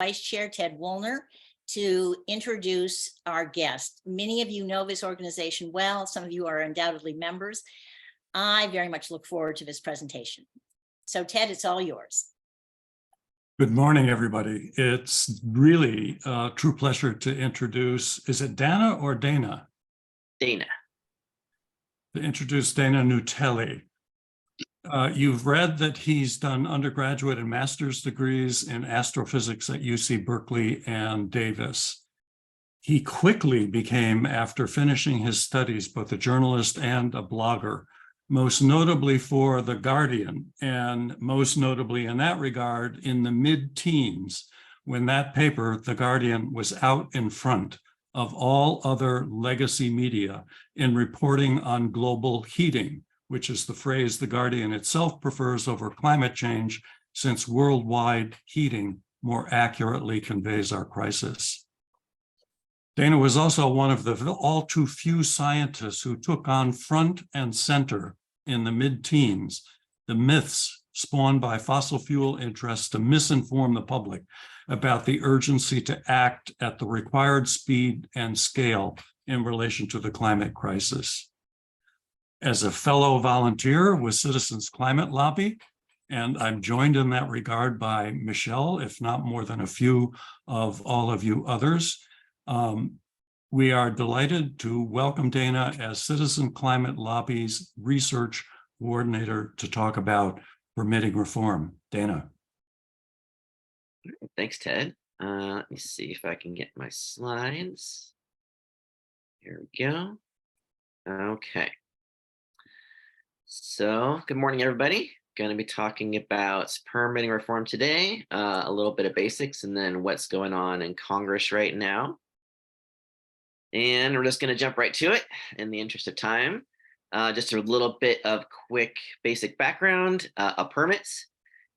Vice Chair Ted Woolner to introduce our guest. Many of you know this organization well. Some of you are undoubtedly members. I very much look forward to this presentation. So Ted, it's all yours. Good morning, everybody. It's really a true pleasure to introduce, is it Dana or Dana? Dana. To introduce Dana Nuccitelli. You've read that he's done undergraduate and master's degrees in astrophysics at UC Berkeley and Davis. He quickly became, after finishing his studies, both a journalist and a blogger, most notably for The Guardian, and most notably in that regard in the mid-teens, when that paper, The Guardian, was out in front of all other legacy media in reporting on global heating, which is the phrase The Guardian itself prefers over climate change, since worldwide heating more accurately conveys our crisis. Dana was also one of the all too few scientists who took on front and center in the mid-teens the myths spawned by fossil fuel interests to misinform the public about the urgency to act at the required speed and scale in relation to the climate crisis. As a fellow volunteer with Citizens Climate Lobby, and I'm joined in that regard by Michelle, if not more than a few of all of you others, we are delighted to welcome Dana as Citizen Climate Lobby's research coordinator to talk about permitting reform. Dana. Thanks, Ted. Let me see if I can get my slides. Here we go. Okay. So, good morning, everybody. Going to be talking about permitting reform today, a little bit of basics, and then what's going on in Congress right now. And we're just going to jump right to it in the interest of time. Just a little bit of quick basic background. A permit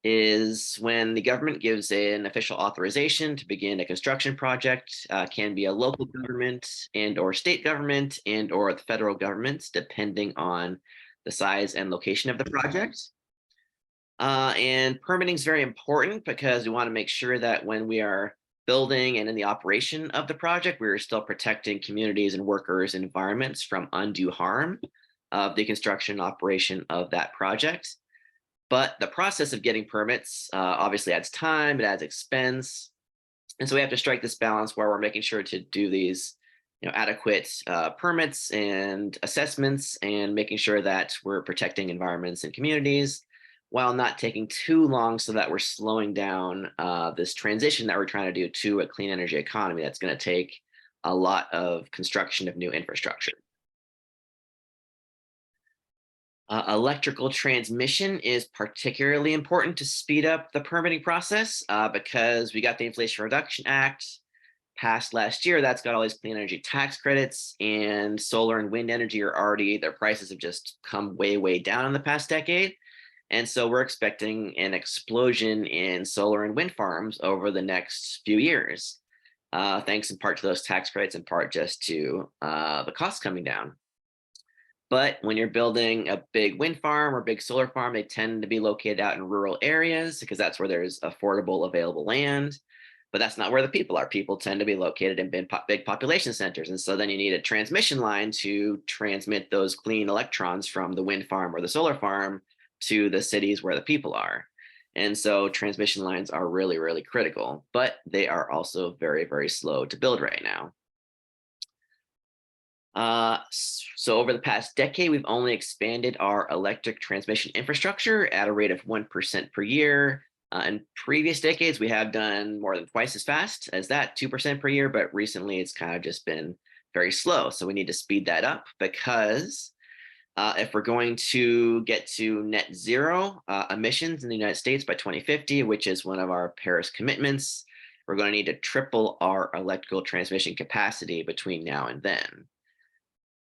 is when the government gives an official authorization to begin a construction project. Can be a local government and or state government and or the federal government, depending on the size and location of the project. And permitting is very important because we want to make sure that when we are building and in the operation of the project, we're still protecting communities and workers and environments from undue harm of the construction and operation of that project. But the process of getting permits obviously adds time, it adds expense. And so we have to strike this balance where we're making sure to do these adequate permits and assessments and making sure that we're protecting environments and communities while not taking too long so that we're slowing down this transition that we're trying to do to a clean energy economy that's going to take a lot of construction of new infrastructure. Electrical transmission is particularly important to speed up the permitting process because we got the Inflation Reduction Act passed last year. That's got all these clean energy tax credits, and solar and wind energy are already, their prices have just come way, way down in the past decade. And so we're expecting an explosion in solar and wind farms over the next few years, thanks in part to those tax credits, in part just to the costs coming down. But when you're building a big wind farm or big solar farm, they tend to be located out in rural areas because that's where there's affordable available land. But that's not where the people are. People tend to be located in big population centers. And so then you need a transmission line to transmit those clean electrons from the wind farm or the solar farm to the cities where the people are. And so transmission lines are really, really critical, but they are also very, very slow to build right now. So over the past decade, we've only expanded our electric transmission infrastructure at a rate of 1% per year. In previous decades, we have done more than twice as fast as that, 2% per year, but recently it's kind of just been very slow. So we need to speed that up because if we're going to get to net zero emissions in the United States by 2050, which is one of our Paris commitments, we're going to need to triple our electrical transmission capacity between now and then.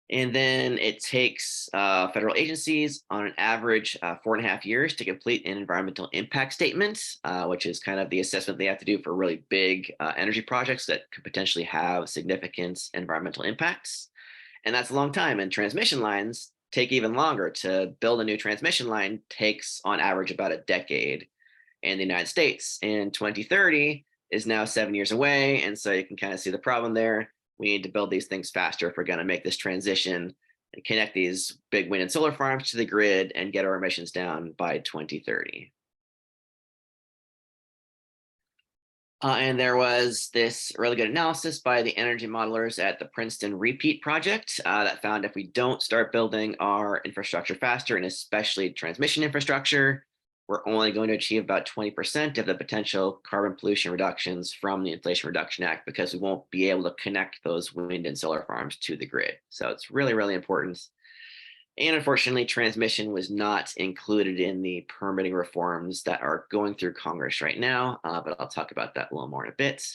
And then it takes federal agencies on an average 4.5 years to complete an environmental impact statement, which is kind of the assessment they have to do for really big energy projects that could potentially have significant environmental impacts. And that's a long time. And transmission lines take even longer. To build a new transmission line takes on average about a decade in the United States. In 2030, is now 7 years away. And so you can kind of see the problem there. We need to build these things faster if we're going to make this transition and connect these big wind and solar farms to the grid and get our emissions down by 2030. And there was this really good analysis by the energy modelers at the Princeton Repeat Project that found if we don't start building our infrastructure faster, and especially transmission infrastructure, we're only going to achieve about 20% of the potential carbon pollution reductions from the Inflation Reduction Act, because we won't be able to connect those wind and solar farms to the grid. So it's really, really important. And unfortunately, transmission was not included in the permitting reforms that are going through Congress right now, but I'll talk about that a little more in a bit.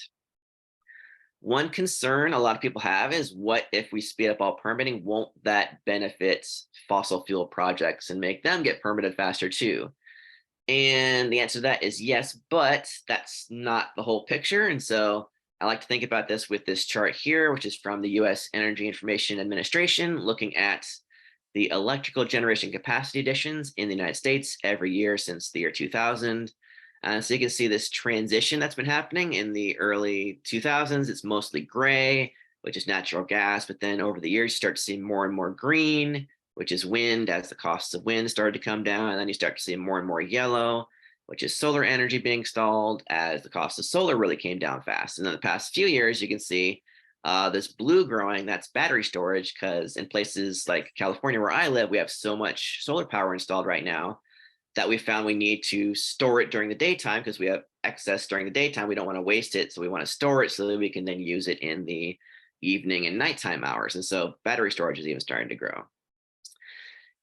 One concern a lot of people have is, what if we speed up all permitting? Won't that benefit fossil fuel projects and make them get permitted faster too? And the answer to that is yes, but that's not the whole picture. And so I like to think about this with this chart here, which is from the US Energy Information Administration, looking at the electrical generation capacity additions in the United States every year since the year 2000. So you can see this transition that's been happening in the early 2000s. It's mostly gray, which is natural gas, but then over the years, you start to see more and more green, which is wind, as the costs of wind started to come down. And then you start to see more and more yellow, which is solar energy being installed, as the cost of solar really came down fast. And in the past few years, you can see this blue growing, that's battery storage, because in places like California, where I live, we have so much solar power installed right now that we found we need to store it during the daytime, because we have excess during the daytime. We don't want to waste it, so we want to store it so that we can then use it in the evening and nighttime hours. And so battery storage is even starting to grow.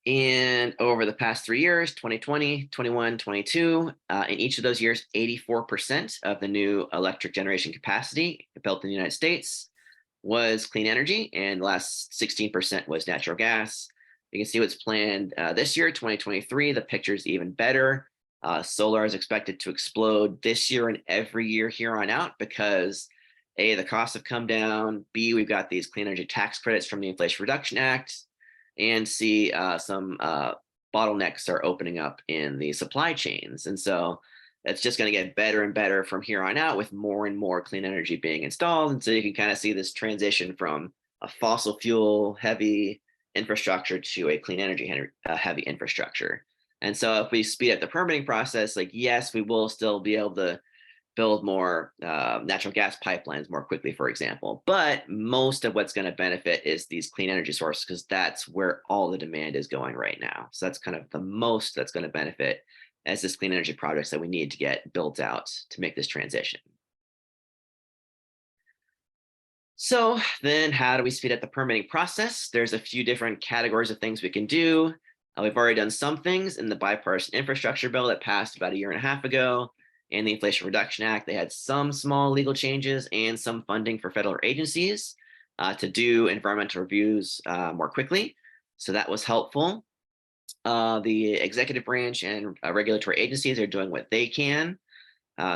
And over the past 3 years, 2020, 21, 22, in each of those years, 84% of the new electric generation capacity built in the United States was clean energy, and the last 16% was natural gas. You can see what's planned this year, 2023. The picture is even better. Solar is expected to explode this year and every year here on out, because A, the costs have come down, B, we've got these clean energy tax credits from the Inflation Reduction Act, and C, some bottlenecks are opening up in the supply chains. And so it's just going to get better and better from here on out, with more and more clean energy being installed. And so you can kind of see this transition from a fossil fuel heavy infrastructure to a clean energy heavy infrastructure. And so if we speed up the permitting process, like, yes, we will still be able to build more natural gas pipelines more quickly, for example. But most of what's going to benefit is these clean energy sources, because that's where all the demand is going right now. So that's kind of the most that's going to benefit as this clean energy projects that we need to get built out to make this transition. So then how do we speed up the permitting process? There's a few different categories of things we can do. We've already done some things in the bipartisan infrastructure bill that passed about 1.5 years ago. In the Inflation Reduction Act, they had some small legal changes and some funding for federal agencies to do environmental reviews more quickly. So that was helpful. The executive branch and regulatory agencies are doing what they can.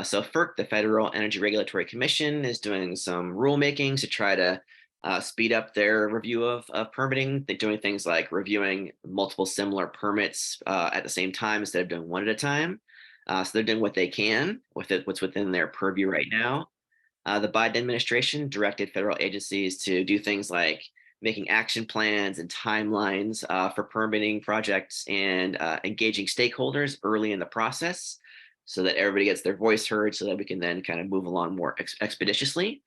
So FERC, the Federal Energy Regulatory Commission, is doing some rulemaking to try to speed up their review of permitting. They're doing things like reviewing multiple similar permits at the same time instead of doing one at a time. So they're doing what they can with it, what's within their purview right now. The Biden administration directed federal agencies to do things like making action plans and timelines for permitting projects, and engaging stakeholders early in the process so that everybody gets their voice heard, so that we can then kind of move along more expeditiously.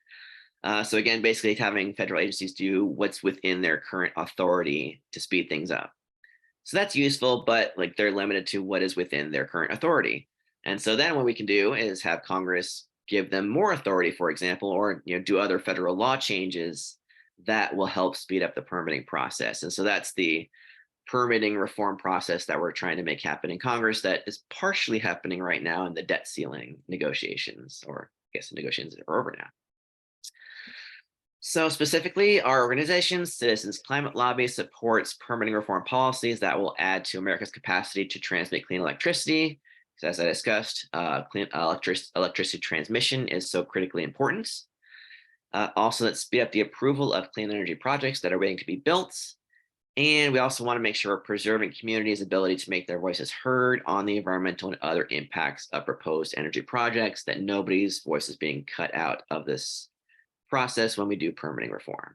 So again, basically having federal agencies do what's within their current authority to speed things up. So that's useful, but like, they're limited to what is within their current authority. And so then what we can do is have Congress give them more authority, for example, or do other federal law changes that will help speed up the permitting process. And so that's the permitting reform process that we're trying to make happen in Congress, that is partially happening right now in the debt ceiling negotiations, or I guess the negotiations are over now. So specifically, our organization, Citizens Climate Lobby, supports permitting reform policies that will add to America's capacity to transmit clean electricity. So as I discussed, clean electricity transmission is so critically important. Also, that speed up the approval of clean energy projects that are waiting to be built, And we also want to make sure we're preserving communities' ability to make their voices heard on the environmental and other impacts of proposed energy projects, that nobody's voice is being cut out of this process when we do permitting reform.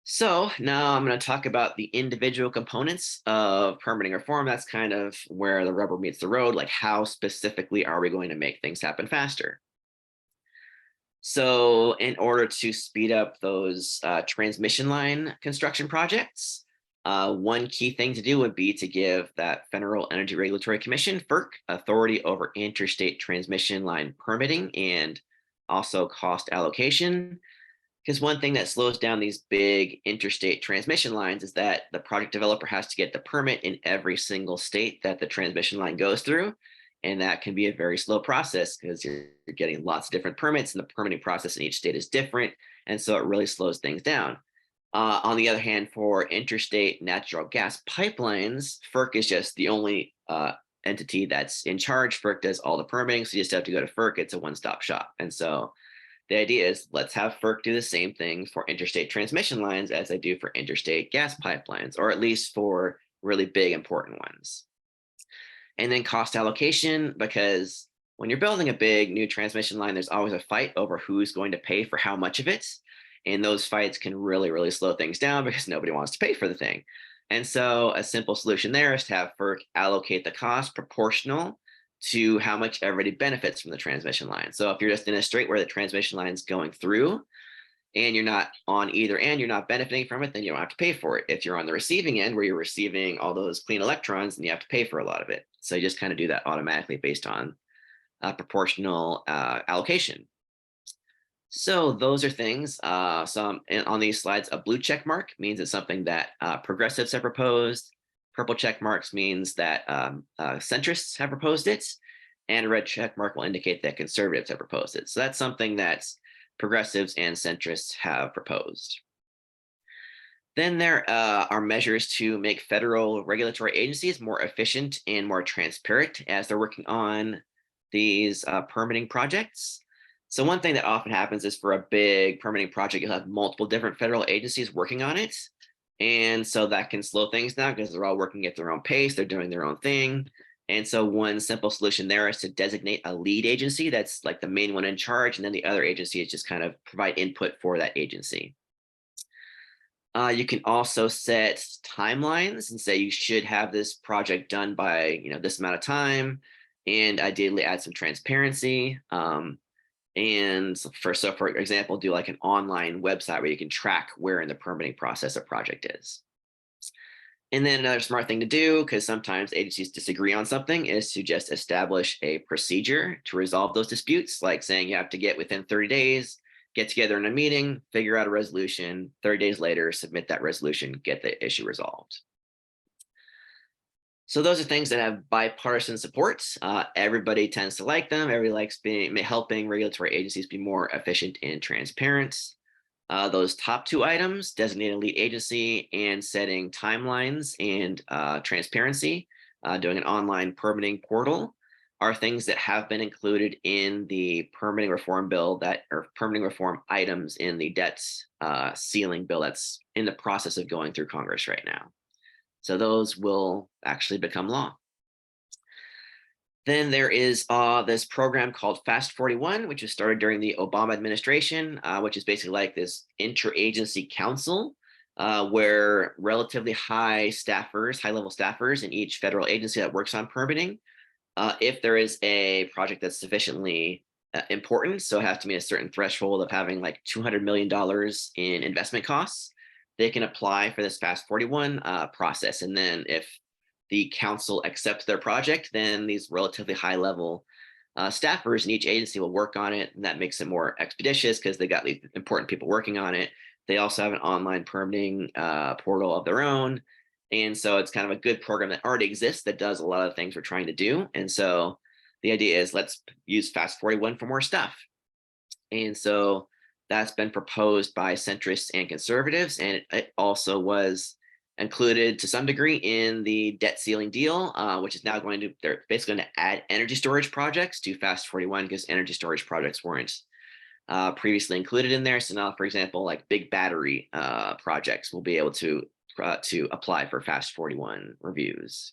So now I'm going to talk about the individual components of permitting reform. That's kind of where the rubber meets the road, like how specifically are we going to make things happen faster? So in order to speed up those transmission line construction projects, one key thing to do would be to give that Federal Energy Regulatory Commission, FERC, authority over interstate transmission line permitting and also cost allocation. Because one thing that slows down these big interstate transmission lines is that the project developer has to get the permit in every single state that the transmission line goes through. And that can be a very slow process because you're getting lots of different permits and the permitting process in each state is different. And so it really slows things down. On the other hand, for interstate natural gas pipelines, FERC is just the only entity that's in charge. FERC does all the permitting. So you just have to go to FERC. It's a one-stop shop. And so the idea is let's have FERC do the same thing for interstate transmission lines as they do for interstate gas pipelines, or at least for really big, important ones. And then cost allocation, because when you're building a big new transmission line, there's always a fight over who's going to pay for how much of it. And those fights can really, really slow things down because nobody wants to pay for the thing. And so a simple solution there is to have FERC allocate the cost proportional to how much everybody benefits from the transmission line. So if you're just in a straight where the transmission line is going through and you're not on either end, you're not benefiting from it, then you don't have to pay for it. If you're on the receiving end where you're receiving all those clean electrons, then you have to pay for a lot of it. So you just kind of do that automatically based on proportional allocation. So those are things. So on these slides, a blue check mark means it's something that progressives have proposed. Purple check marks means that centrists have proposed it, and a red check mark will indicate that conservatives have proposed it. So that's something that progressives and centrists have proposed. Then there are measures to make federal regulatory agencies more efficient and more transparent as they're working on these permitting projects. So one thing that often happens is for a big permitting project, you'll have multiple different federal agencies working on it. And so that can slow things down because they're all working at their own pace, they're doing their own thing. And so one simple solution there is to designate a lead agency that's like the main one in charge, and then the other agencies just kind of provide input for that agency. You can also set timelines and say you should have this project done by this amount of time, and ideally add some transparency. And for example, do like an online website where you can track where in the permitting process a project is. And then another smart thing to do, because sometimes agencies disagree on something, is to just establish a procedure to resolve those disputes, like saying you have to get within 30 days, get together in a meeting, figure out a resolution, 30 days later, submit that resolution, get the issue resolved. So those are things that have bipartisan support. Everybody tends to like them. Everybody likes helping regulatory agencies be more efficient and transparent. Those top two items, designating a lead agency and setting timelines and transparency, doing an online permitting portal, are things that have been included in the permitting reform bill or permitting reform items in the debt ceiling bill that's in the process of going through Congress right now. So those will actually become law. Then there is this program called Fast 41, which was started during the Obama administration, which is basically like this interagency council where relatively high-level staffers in each federal agency that works on permitting, if there is a project that's sufficiently important, so it has to meet a certain threshold of having like $200 million in investment costs, they can apply for this Fast 41 process. And then if the council accepts their project, then these relatively high level staffers in each agency will work on it. And that makes it more expeditious because they got these important people working on it. They also have an online permitting portal of their own. And so it's kind of a good program that already exists that does a lot of things we're trying to do. And so the idea is let's use Fast 41 for more stuff. And so that's been proposed by centrists and conservatives, and it also was included to some degree in the debt ceiling deal, which is now they're basically going to add energy storage projects to Fast 41 because energy storage projects weren't previously included in there. So now, for example, like big battery projects will be able to apply for FAST-41 reviews.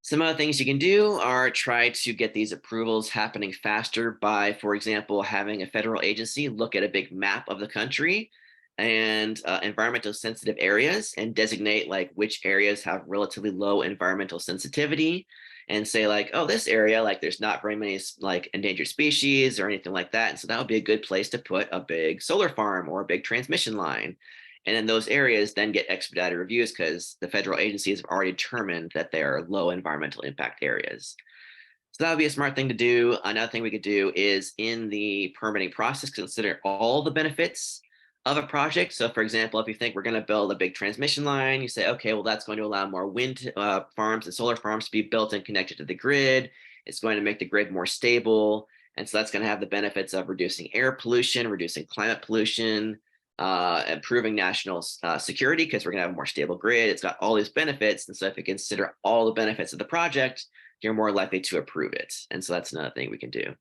Some other things you can do are try to get these approvals happening faster by, for example, having a federal agency look at a big map of the country and environmental sensitive areas and designate like which areas have relatively low environmental sensitivity and say like, oh, this area, like there's not very many like endangered species or anything like that. And so that would be a good place to put a big solar farm or a big transmission line. And then those areas then get expedited reviews because the federal agencies have already determined that they are low environmental impact areas. So that would be a smart thing to do. Another thing we could do is in the permitting process, consider all the benefits of a project. So for example, if you think we're going to build a big transmission line, you say, okay, well, that's going to allow more wind farms and solar farms to be built and connected to the grid. It's going to make the grid more stable. And so that's going to have the benefits of reducing air pollution, reducing climate pollution, improving national security because we're going to have a more stable grid. It's got all these benefits. And so if you consider all the benefits of the project, you're more likely to approve it. And so that's another thing we can do.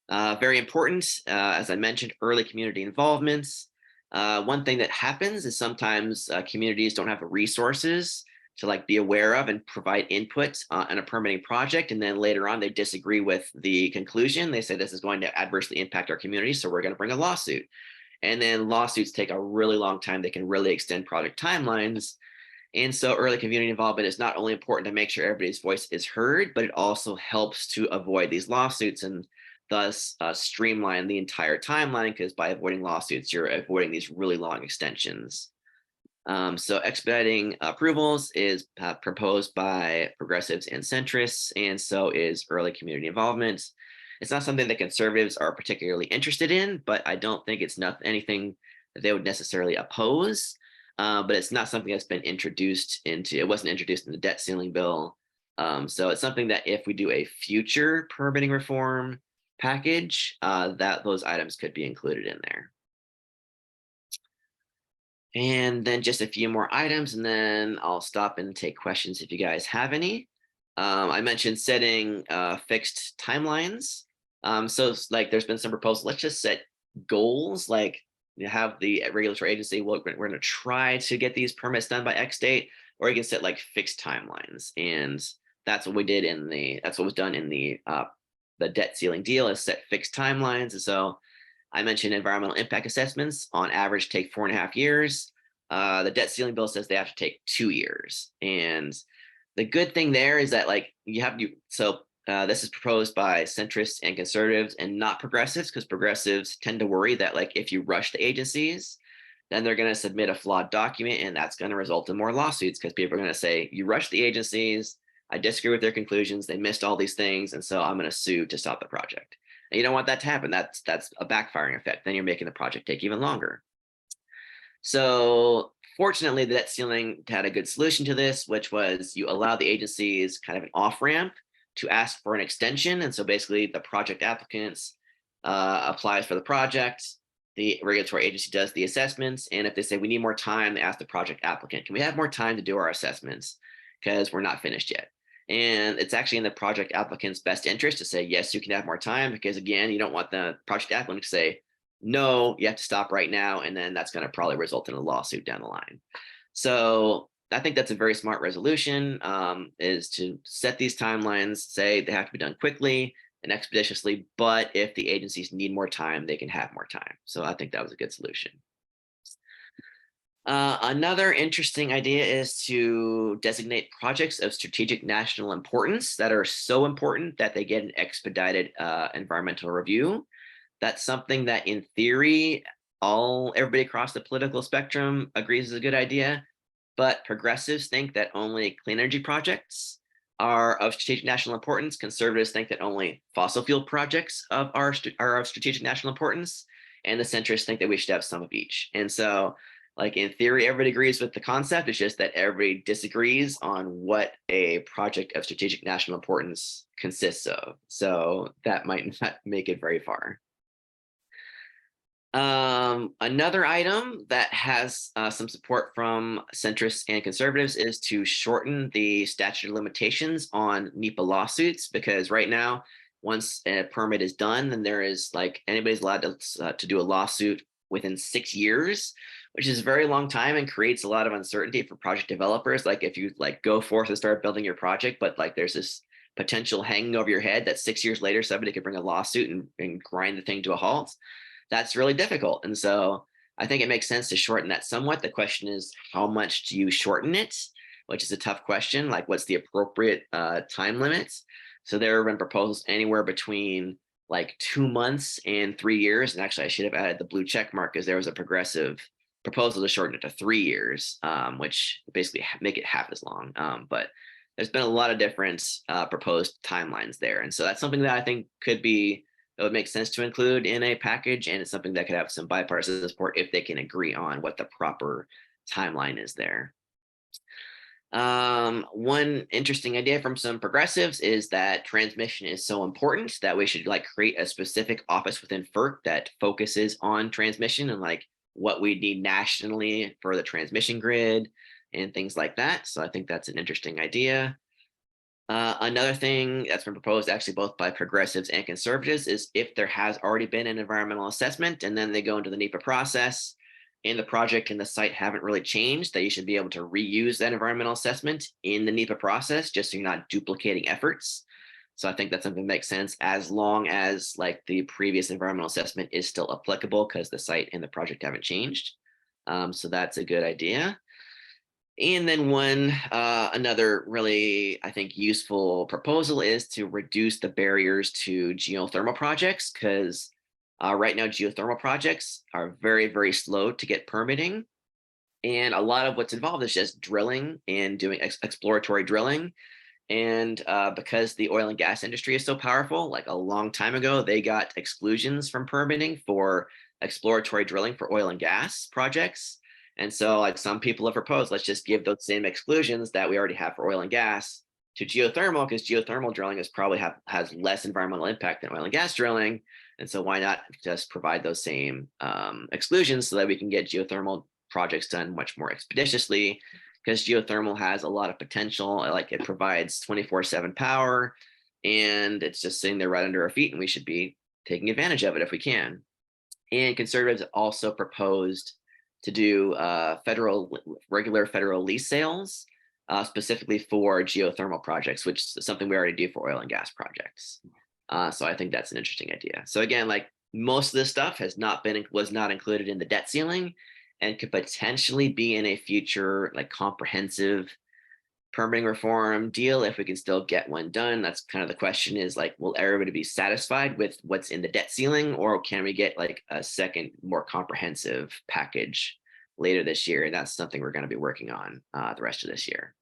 Very important, as I mentioned, early community involvements. One thing that happens is sometimes communities don't have the resources to like be aware of and provide input on a permitting project. And then later on, they disagree with the conclusion. They say this is going to adversely impact our community, so we're going to bring a lawsuit. And then lawsuits take a really long time. They can really extend project timelines. And so early community involvement is not only important to make sure everybody's voice is heard, but it also helps to avoid these lawsuits and thus streamline the entire timeline, because by avoiding lawsuits, you're avoiding these really long extensions. So expediting approvals is proposed by progressives and centrists, and so is early community involvement. It's not something that conservatives are particularly interested in, but I don't think it's not anything that they would necessarily oppose. But it's not something that's been introduced into, it wasn't introduced in the debt ceiling bill. So it's something that if we do a future permitting reform package, that those items could be included in there. And then just a few more items, and then I'll stop and take questions if you guys have any. I mentioned setting fixed timelines. So like there's been some proposals, let's just set goals, like you have the regulatory agency, well, we're going to try to get these permits done by X date, or you can set like fixed timelines. And that's what we did in the, that's what was done in the debt ceiling deal, is set fixed timelines. And so I mentioned environmental impact assessments on average take 4.5 years. The debt ceiling bill says they have to take 2 years. And the good thing there is that like this is proposed by centrists and conservatives and not progressives, because progressives tend to worry that like if you rush the agencies, then they're going to submit a flawed document, and that's going to result in more lawsuits because people are going to say, you rushed the agencies, I disagree with their conclusions, they missed all these things, and so I'm going to sue to stop the project. And you don't want that to happen. That's a backfiring effect. Then you're making the project take even longer. So fortunately, the debt ceiling had a good solution to this, which was you allow the agencies kind of an off-ramp to ask for an extension. And so basically the project applicants applies for the project, the regulatory agency does the assessments, and if they say we need more time, they ask the project applicant, can we have more time to do our assessments because we're not finished yet? And it's actually in the project applicant's best interest to say, yes, you can have more time, because again, you don't want the project applicant to say, no, you have to stop right now. And then that's going to probably result in a lawsuit down the line. So I think that's a very smart resolution, is to set these timelines, say they have to be done quickly and expeditiously, but if the agencies need more time, they can have more time. So I think that was a good solution. Another interesting idea is to designate projects of strategic national importance that are so important that they get an expedited environmental review. That's something that in theory, everybody across the political spectrum agrees is a good idea, but progressives think that only clean energy projects are of strategic national importance. Conservatives think that only fossil fuel projects are of strategic national importance, and the centrists think that we should have some of each. And so, like in theory, everybody agrees with the concept. It's just that everybody disagrees on what a project of strategic national importance consists of. So that might not make it very far. Another item that has some support from centrists and conservatives is to shorten the statute of limitations on NEPA lawsuits, because right now once a permit is done, then there is like anybody's allowed to do a lawsuit within 6 years, which is a very long time and creates a lot of uncertainty for project developers. Like if you like go forth and start building your project, but like there's this potential hanging over your head that 6 years later somebody could bring a lawsuit and grind the thing to a halt, that's really difficult. And so I think it makes sense to shorten that somewhat. The question is, how much do you shorten it? Which is a tough question. Like, what's the appropriate time limits? So there have been proposals anywhere between like 2 months and 3 years. And actually, I should have added the blue check mark because there was a progressive proposal to shorten it to 3 years, which basically make it half as long. But there's been a lot of different proposed timelines there. And so that's something that I think it would make sense to include in a package. And it's something that could have some bipartisan support if they can agree on what the proper timeline is there. One interesting idea from some progressives is that transmission is so important that we should like create a specific office within FERC that focuses on transmission and like what we need nationally for the transmission grid and things like that. So I think that's an interesting idea. Another thing that's been proposed actually both by progressives and conservatives is if there has already been an environmental assessment and then they go into the NEPA process and the project and the site haven't really changed, that you should be able to reuse that environmental assessment in the NEPA process, just so you're not duplicating efforts. So I think that's something that makes sense as long as like the previous environmental assessment is still applicable because the site and the project haven't changed. So that's a good idea. And then another really, I think, useful proposal is to reduce the barriers to geothermal projects because right now geothermal projects are very, very slow to get permitting. And a lot of what's involved is just drilling and doing exploratory drilling. And because the oil and gas industry is so powerful, like a long time ago, they got exclusions from permitting for exploratory drilling for oil and gas projects. And so like some people have proposed, let's just give those same exclusions that we already have for oil and gas to geothermal, because geothermal drilling has less environmental impact than oil and gas drilling. And so why not just provide those same exclusions so that we can get geothermal projects done much more expeditiously, because geothermal has a lot of potential. Like it provides 24/7 power and it's just sitting there right under our feet and we should be taking advantage of it if we can. And conservatives also proposed to do regular federal lease sales specifically for geothermal projects, which is something we already do for oil and gas projects. So I think that's an interesting idea. So again, like most of this stuff was not included in the debt ceiling and could potentially be in a future like comprehensive permitting reform deal if we can still get one done. That's kind of the question is like, will everybody be satisfied with what's in the debt ceiling, or can we get like a second, more comprehensive package later this year? And that's something we're going to be working on the rest of this year.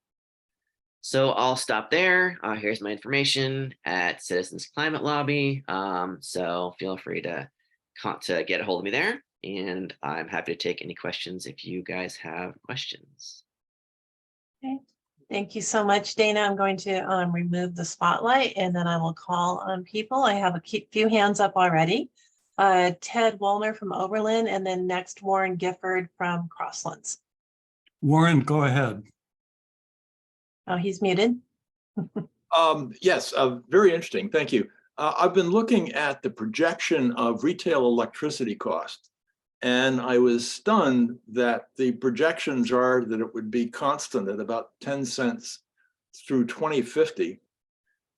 So I'll stop there. Here's my information at Citizens Climate Lobby. So feel free to get a hold of me there. And I'm happy to take any questions if you guys have questions. Okay. Thank you so much, Dana. I'm going to remove the spotlight and then I will call on people. I have a few hands up already. Ted Woolner from Oberlin, and then next Warren Gifford from Crosslands. Warren, go ahead. Oh, he's muted. Yes, very interesting. Thank you. I've been looking at the projection of retail electricity cost, and I was stunned that the projections are that it would be constant at about 10 cents through 2050.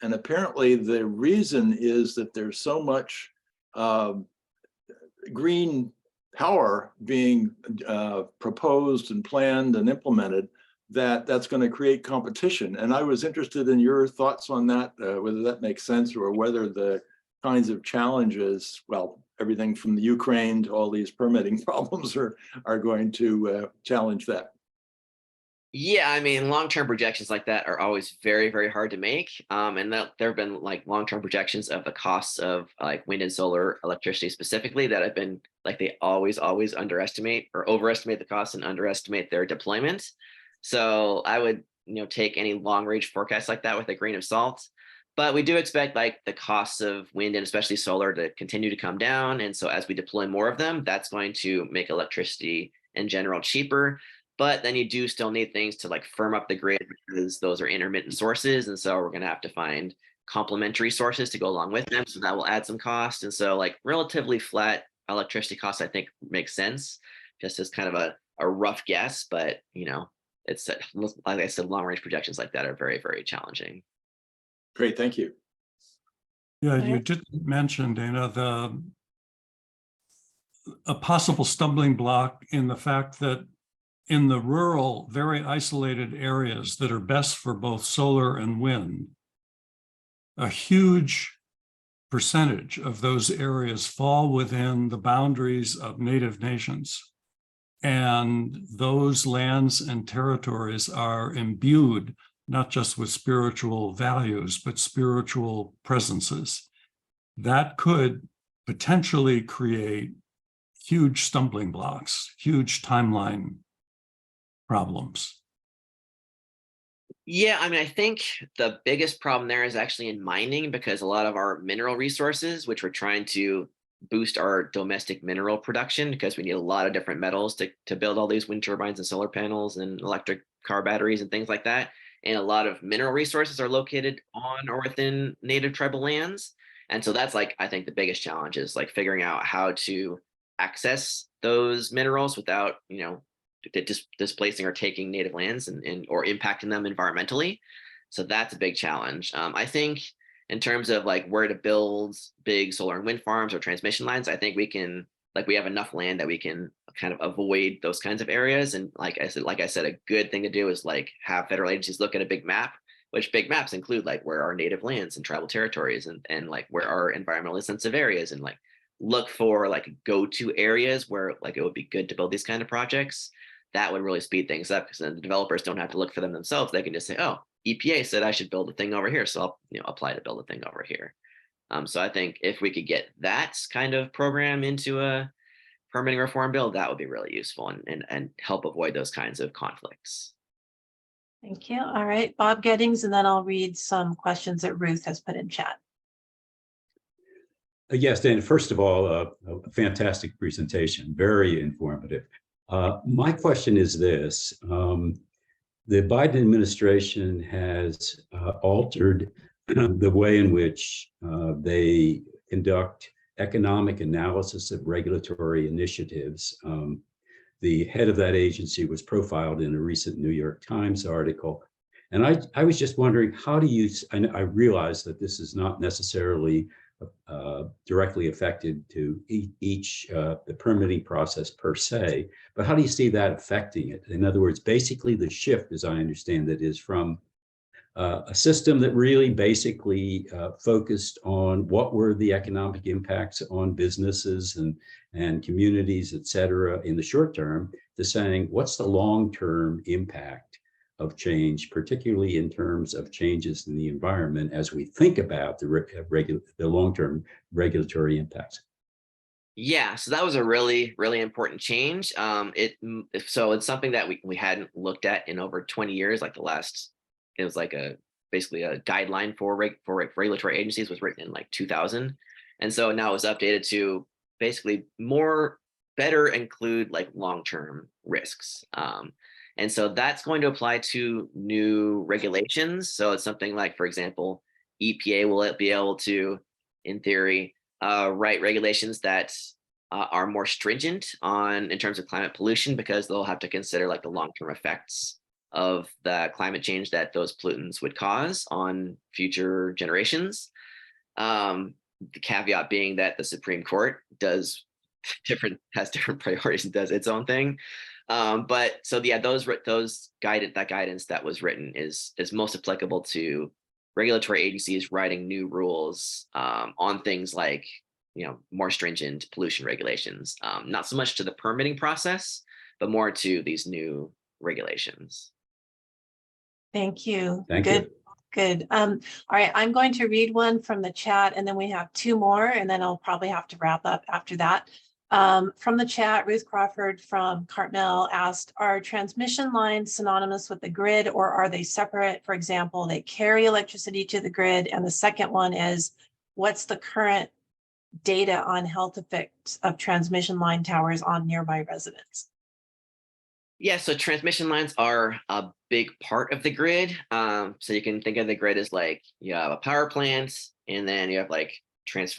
And apparently the reason is that there's so much green power being proposed and planned and implemented that's going to create competition. And I was interested in your thoughts on that, whether that makes sense or whether the kinds of challenges, well, everything from the Ukraine to all these permitting problems are going to challenge that. Yeah, I mean, long-term projections like that are always very, very hard to make. And there have been like long-term projections of the costs of like wind and solar electricity specifically that have been like, they always underestimate or overestimate the costs and underestimate their deployment. So I would, take any long-range forecast like that with a grain of salt. But we do expect like the costs of wind and especially solar to continue to come down. And so as we deploy more of them, that's going to make electricity in general cheaper. But then you do still need things to like firm up the grid because those are intermittent sources. And so we're going to have to find complementary sources to go along with them. So that will add some cost. And so like relatively flat electricity costs, I think makes sense just as kind of a rough guess, but you know, it's like I said, long range projections like that are very, very challenging. Great, thank you. Yeah, you Right. did mention, Dana, a possible stumbling block in the fact that in the rural, very isolated areas that are best for both solar and wind, a huge percentage of those areas fall within the boundaries of native nations. And those lands and territories are imbued not just with spiritual values, but spiritual presences. That could potentially create huge stumbling blocks, huge timeline problems. Yeah, I mean, I think the biggest problem there is actually in mining, because a lot of our mineral resources, which we're trying to boost our domestic mineral production, because we need a lot of different metals to build all these wind turbines and solar panels and electric car batteries and things like that. And a lot of mineral resources are located on or within native tribal lands. And so that's like, I think the biggest challenge is like figuring out how to access those minerals without, you know, displacing or taking native lands and or impacting them environmentally. So that's a big challenge. I think in terms of like where to build big solar and wind farms or transmission lines, I think we can, like, we have enough land that we can kind of avoid those kinds of areas. And like I said, a good thing to do is like have federal agencies look at a big map, which big maps include like where are native lands and tribal territories and like where are environmentally sensitive areas, and like look for like go-to areas where like it would be good to build these kind of projects. That would really speed things up, because then the developers don't have to look for them themselves. They can just say, oh, EPA said I should build a thing over here, so I'll, you know, apply to build a thing over here. So I think if we could get that kind of program into a permitting reform bill, that would be really useful and help avoid those kinds of conflicts. Thank you. All right, Bob Gettings, and then I'll read some questions that Ruth has put in chat. Yes, Dan, first of all, a fantastic presentation, very informative. My question is this. The Biden administration has altered the way in which they conduct economic analysis of regulatory initiatives. The head of that agency was profiled in a recent New York Times article. And I was just wondering, how do you, I realize that this is not necessarily directly affected to the permitting process per se, but how do you see that affecting it? In other words, basically the shift, as I understand it, is from a system that really basically focused on what were the economic impacts on businesses and communities, et cetera, in the short term, to saying, what's the long-term impact of change, particularly in terms of changes in the environment as we think about the long-term regulatory impacts? Yeah, so that was a really, really important change. So it's something that we hadn't looked at in over 20 years. Like it was like basically a guideline for regulatory agencies was written in like 2000. And so now it's updated to basically better include like long-term risks. And so that's going to apply to new regulations. So it's something like, for example, EPA will be able to, in theory, write regulations that are more stringent in terms of climate pollution, because they'll have to consider like the long-term effects of the climate change that those pollutants would cause on future generations. The caveat being that the Supreme Court has different priorities and does its own thing. But so yeah, that guidance that was written is most applicable to regulatory agencies writing new rules on things like, you know, more stringent pollution regulations, not so much to the permitting process, but more to these new regulations. Thank you. Thank Good. you. Good. All right, I'm going to read one from the chat, and then we have two more, and then I'll probably have to wrap up after that. From the chat, Ruth Crawford from Cartmel asked, are transmission lines synonymous with the grid, or are they separate? For example, they carry electricity to the grid. And the second one is, what's the current data on health effects of transmission line towers on nearby residents? Yeah, so transmission lines are a big part of the grid. So you can think of the grid as like you have a power plant, and then you have like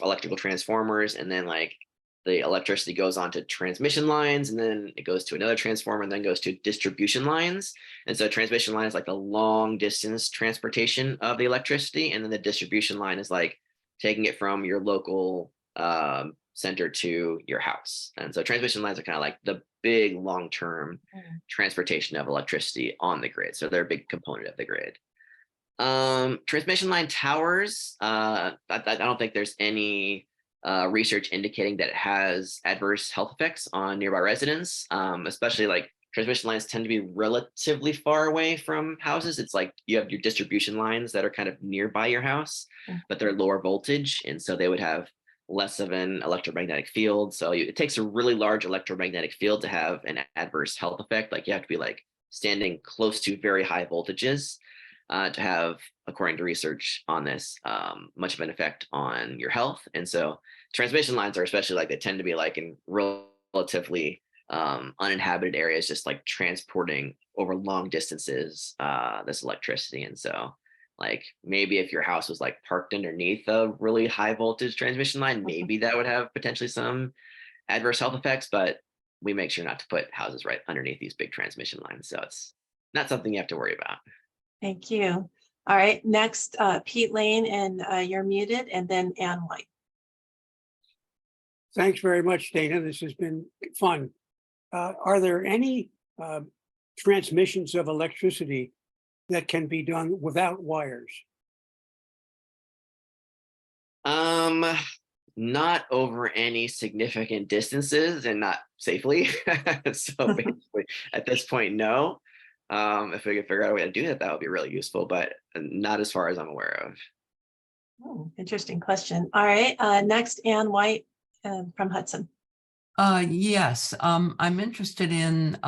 electrical transformers, and then like the electricity goes onto transmission lines, and then it goes to another transformer, and then goes to distribution lines. And so transmission line is like the long distance transportation of the electricity, and then the distribution line is like taking it from your local center to your house. And so transmission lines are kind of like the big long-term transportation of electricity on the grid. So they're a big component of the grid. Transmission line towers, I don't think there's any research indicating that it has adverse health effects on nearby residents, especially like transmission lines tend to be relatively far away from houses. It's like you have your distribution lines that are kind of nearby your house, but they're lower voltage. And so they would have less of an electromagnetic field. So it takes a really large electromagnetic field to have an adverse health effect. Like you have to be like standing close to very high voltages to have, according to research on this, much of an effect on your health. And so transmission lines are especially like, they tend to be like in relatively uninhabited areas, just like transporting over long distances this electricity. And so like maybe if your house was like parked underneath a really high voltage transmission line, maybe that would have potentially some adverse health effects, but we make sure not to put houses right underneath these big transmission lines. So it's not something you have to worry about. Thank you. All right, next, Pete Lane, and you're muted, and then Ann White. Thanks very much, Dana. This has been fun. Are there any transmissions of electricity that can be done without wires? Not over any significant distances and not safely. So basically at this point, no. If we could figure out a way to do that, that would be really useful, but not as far as I'm aware of. Oh, interesting question. All right, next, Ann White from Hudson. Yes, I'm interested in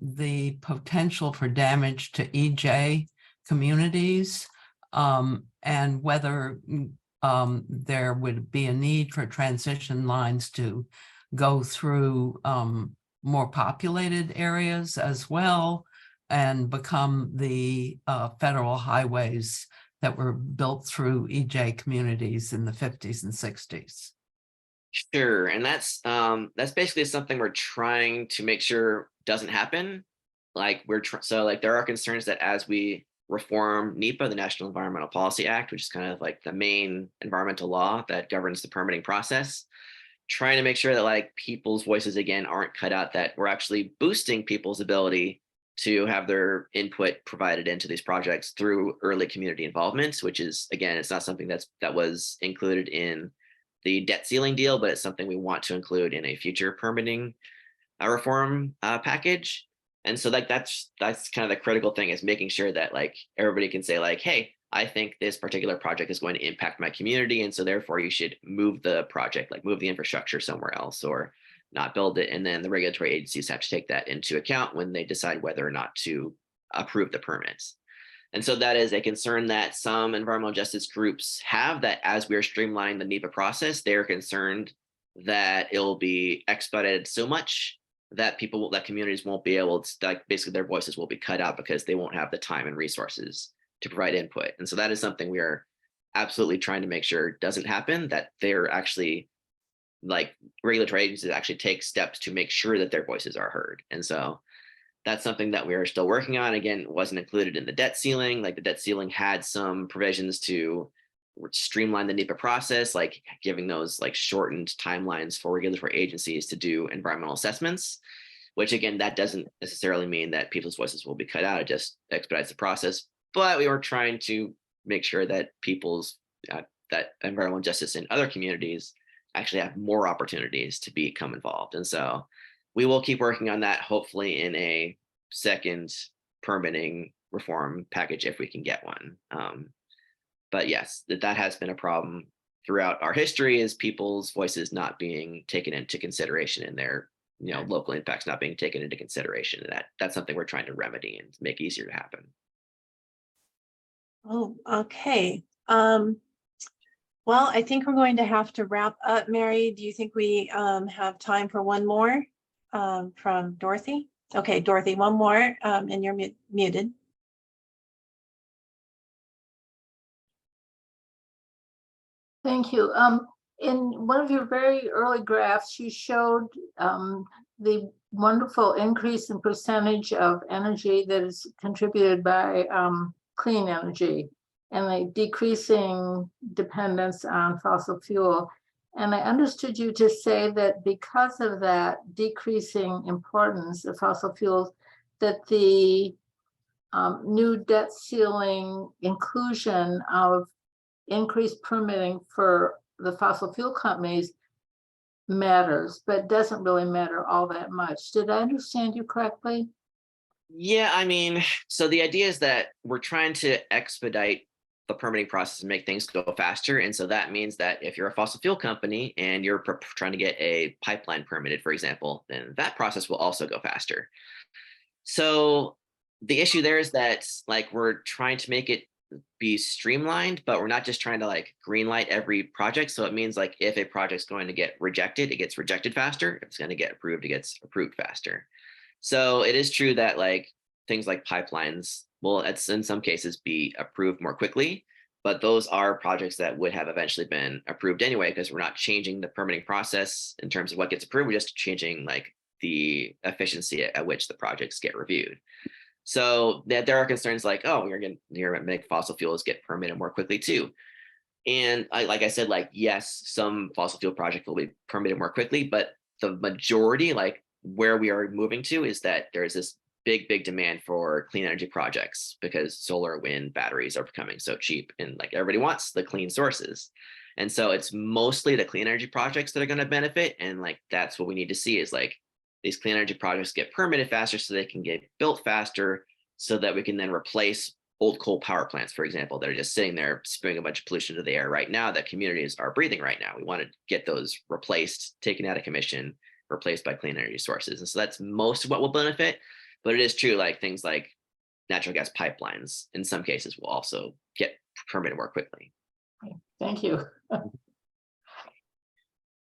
the potential for damage to EJ communities, and whether there would be a need for transition lines to go through more populated areas as well, and become the federal highways that were built through EJ communities in the 50s and 60s. Sure, and that's basically something we're trying to make sure doesn't happen. Like so like there are concerns that as we reform NEPA, the National Environmental Policy Act, which is kind of like the main environmental law that governs the permitting process, trying to make sure that like people's voices again aren't cut out, that we're actually boosting people's ability to have their input provided into these projects through early community involvement, which is, again, it's not something that was included in the debt ceiling deal, but it's something we want to include in a future permitting reform package. And so like that's kind of the critical thing, is making sure that like everybody can say like, hey, I think this particular project is going to impact my community, and so therefore you should move the project, like move the infrastructure somewhere else or not build it. And then the regulatory agencies have to take that into account when they decide whether or not to approve the permits. And so that is a concern that some environmental justice groups have, that as we are streamlining the NEPA process, they're concerned that it'll be expedited so much that communities won't be able to, like, basically their voices will be cut out because they won't have the time and resources to provide input. And so that is something we are absolutely trying to make sure doesn't happen, that they're actually, like, regulatory agencies actually take steps to make sure that their voices are heard. And so that's something that we are still working on. Again, it wasn't included in the debt ceiling. Like the debt ceiling had some provisions to streamline the NEPA process, like giving those like shortened timelines for regulatory agencies to do environmental assessments, which again, that doesn't necessarily mean that people's voices will be cut out. It just expedites the process. But we were trying to make sure that people's that environmental justice in other communities actually have more opportunities to become involved. And so we will keep working on that, hopefully in a second permitting reform package if we can get one. But yes, that has been a problem throughout our history, is people's voices not being taken into consideration in their, local impacts not being taken into consideration. And that's something we're trying to remedy and make easier to happen. Oh, okay. Well, I think we're going to have to wrap up. Mary, do you think we have time for one more from Dorothy? Okay, Dorothy, one more, and you're muted. Thank you. In one of your very early graphs, you showed the wonderful increase in percentage of energy that is contributed by clean energy and the decreasing dependence on fossil fuel. And I understood you to say that because of that decreasing importance of fossil fuels, that the new debt ceiling inclusion of increased permitting for the fossil fuel companies matters, but doesn't really matter all that much. Did I understand you correctly? Yeah, I mean, so the idea is that we're trying to expedite the permitting process and make things go faster. And so that means that if you're a fossil fuel company and you're trying to get a pipeline permitted, for example, then that process will also go faster. So the issue there is that like we're trying to make it be streamlined, but we're not just trying to like green light every project. So it means like if a project's going to get rejected, it gets rejected faster. If it's going to get approved, it gets approved faster. So it is true that like things like pipelines will in some cases be approved more quickly, but those are projects that would have eventually been approved anyway, because we're not changing the permitting process in terms of what gets approved. We're just changing like the efficiency at which the projects get reviewed. So that there are concerns like, oh, you're going to make fossil fuels get permitted more quickly too. And like I said, like, yes, some fossil fuel projects will be permitted more quickly, but the majority, like where we are moving to is that there's this big demand for clean energy projects because solar, wind, batteries are becoming so cheap and like everybody wants the clean sources. And so it's mostly the clean energy projects that are going to benefit. And like, that's what we need to see is like, these clean energy projects get permitted faster so they can get built faster so that we can then replace old coal power plants, for example, that are just sitting there spewing a bunch of pollution into the air right now that communities are breathing right now. We want to get those replaced, taken out of commission, replaced by clean energy sources. And so that's most of what will benefit. But it is true, like things like natural gas pipelines, in some cases, will also get permitted more quickly. Thank you.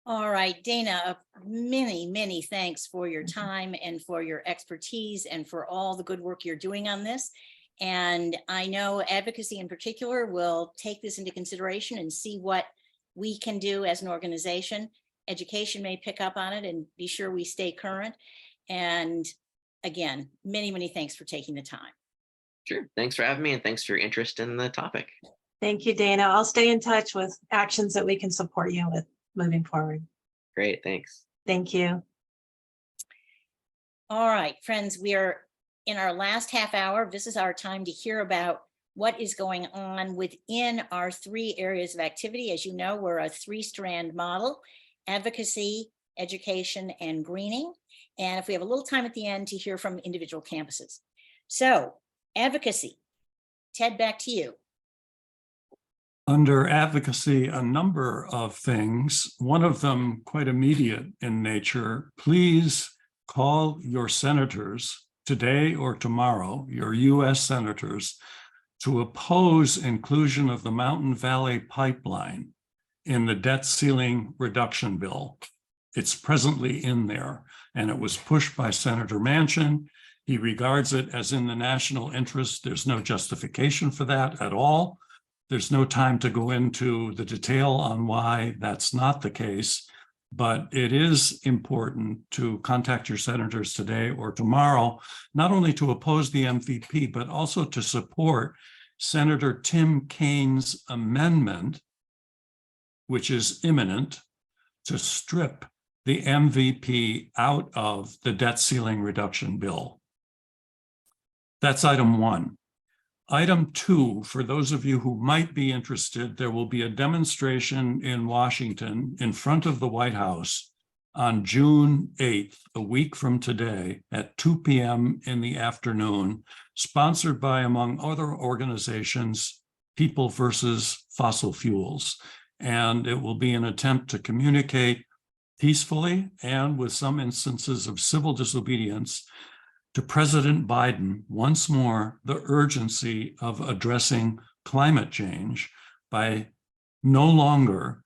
All right, Dana, many thanks for your time and for your expertise and for all the good work you're doing on this. And I know advocacy in particular will take this into consideration and see what we can do as an organization. Education may pick up on it and be sure we stay current. And again, many thanks for taking the time. Sure. Thanks for having me and thanks for your interest in the topic. Thank you, Dana. I'll stay in touch with actions that we can support you with moving forward. Great. Thanks. Thank you. All right, friends, we are in our last half hour. This is our time to hear about what is going on within our 3 areas of activity. As you know, we're a 3-strand model: advocacy, education, and greening. And if we have a little time at the end to hear from individual campuses. So advocacy, Ted, back to you. Under advocacy, a number of things, one of them quite immediate in nature. Please call your senators today or tomorrow, your US senators, to oppose inclusion of the Mountain Valley Pipeline in the debt ceiling reduction bill. It's presently in there, and it was pushed by Senator Manchin. He regards it as in the national interest. There's no justification for that at all. There's no time to go into the detail on why that's not the case, but it is important to contact your senators today or tomorrow, not only to oppose the MVP, but also to support Senator Tim Kaine's amendment, which is imminent, to strip the MVP out of the debt ceiling reduction bill. That's item 1. Item 2, for those of you who might be interested, there will be a demonstration in Washington in front of the White House on June 8th, a week from today at 2 p.m. in the afternoon, sponsored by, among other organizations, People versus Fossil Fuels. And it will be an attempt to communicate peacefully and with some instances of civil disobedience to President Biden once more the urgency of addressing climate change by no longer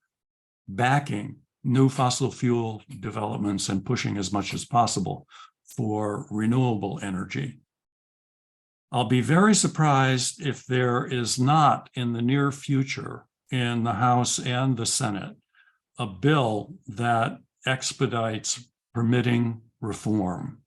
backing new fossil fuel developments and pushing as much as possible for renewable energy. I'll be very surprised if there is not in the near future in the House and the Senate a bill that expedites permitting reform.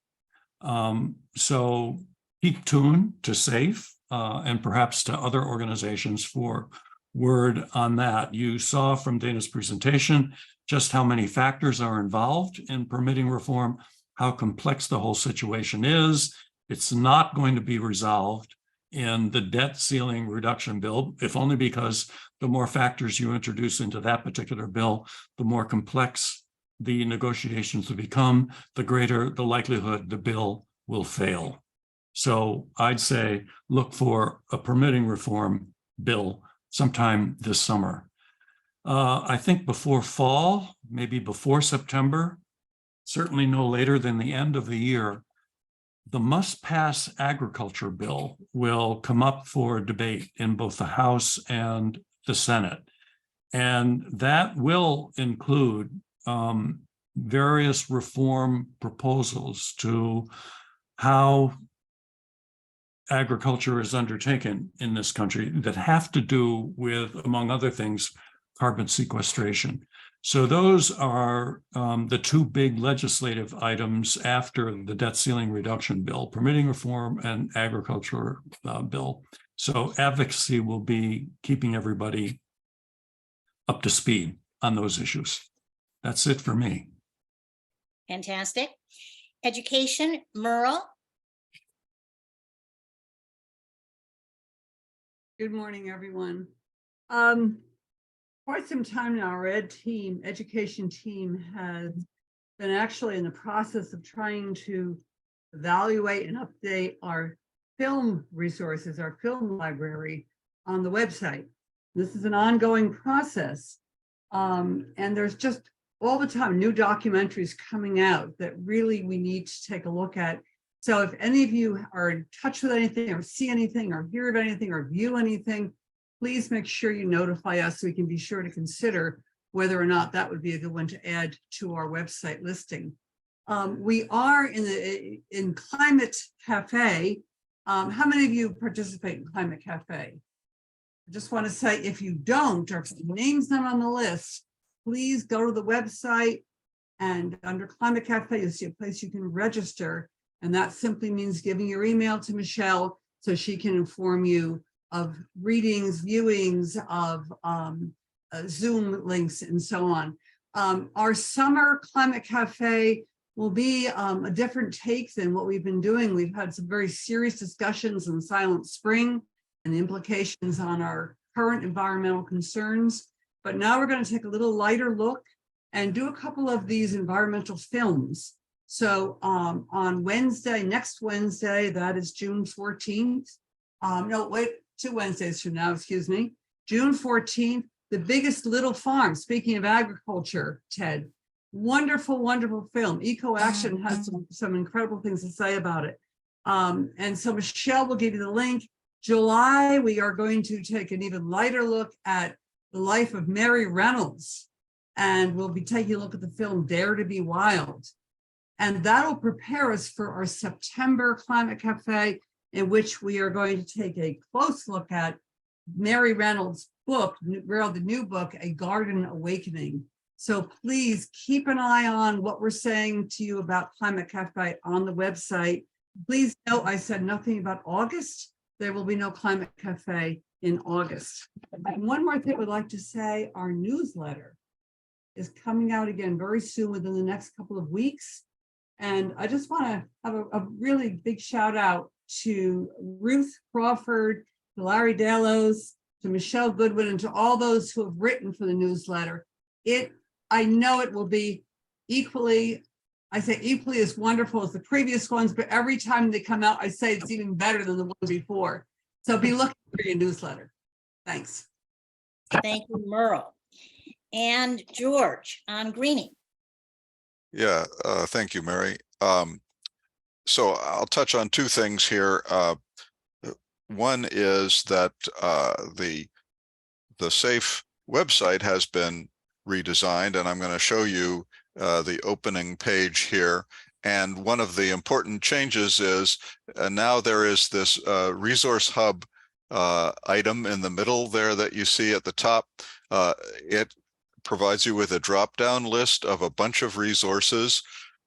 So keep tuned to SAFE and perhaps to other organizations for word on that. You saw from Dana's presentation just how many factors are involved in permitting reform, how complex the whole situation is. It's not going to be resolved in the debt ceiling reduction bill, if only because the more factors you introduce into that particular bill, the more complex the negotiations will become, the greater the likelihood the bill will fail. So I'd say look for a permitting reform bill sometime this summer. I think before fall, maybe before September, certainly no later than the end of the year, the must-pass agriculture bill will come up for debate in both the House and the Senate. And that will include various reform proposals to how agriculture is undertaken in this country that have to do with, among other things, carbon sequestration. So those are the two big legislative items after the debt ceiling reduction bill, permitting reform and agriculture bill. So advocacy will be keeping everybody up to speed on those issues. That's it for me. Fantastic. Education, Merle. Good morning, everyone. Quite some time now, our education team has been actually in the process of trying to evaluate and update our film resources, our film library on the website. This is an ongoing process. And there's just all the time new documentaries coming out that really we need to take a look at. So if any of you are in touch with anything or see anything or hear of anything or view anything, please make sure you notify us so we can be sure to consider whether or not that would be a good one to add to our website listing. We are in Climate Cafe. How many of you participate in Climate Cafe? I just want to say, if you don't, or if your name's not on the list, please go to the website and under Climate Cafe, you'll see a place you can register. And that simply means giving your email to Michelle so she can inform you of readings, viewings of Zoom links and so on. Our summer Climate Cafe will be a different take than what we've been doing. We've had some very serious discussions on Silent Spring and the implications on our current environmental concerns. But now we're going to take a little lighter look and do a couple of these environmental films. So on Wednesday, next Wednesday, that is June 14th. No, wait, 2 Wednesdays from now, excuse me. June 14th, The Biggest Little Farm. Speaking of agriculture, Ted, wonderful, wonderful film. Eco Action has some incredible things to say about it. And so Michelle will give you the link. July, we are going to take an even lighter look at the life of Mary Reynolds. And we'll be taking a look at the film Dare to Be Wild. And that'll prepare us for our September Climate Cafe, in which we are going to take a close look at Mary Reynolds' book, the new book, A Garden Awakening. So please keep an eye on what we're saying to you about Climate Cafe on the website. Please note I said nothing about August. There will be no Climate Cafe in August. And one more thing I would like to say, our newsletter is coming out again very soon, within the next couple of weeks. And I just want to have a really big shout out to Ruth Crawford, to Larry Delos, to Michelle Goodwin, and to all those who have written for the newsletter. I know it will be equally as wonderful as the previous ones, but every time they come out, I say it's even better than the one before. So be looking for your newsletter. Thanks. Thank you, Merle. And George on greening. Yeah, thank you, Mary. So I'll touch on two things here. One is that the SAFE website has been redesigned, and I'm going to show you the opening page here. And one of the important changes is now there is this resource hub item in the middle there that you see at the top. It provides you with a drop-down list of a bunch of resources.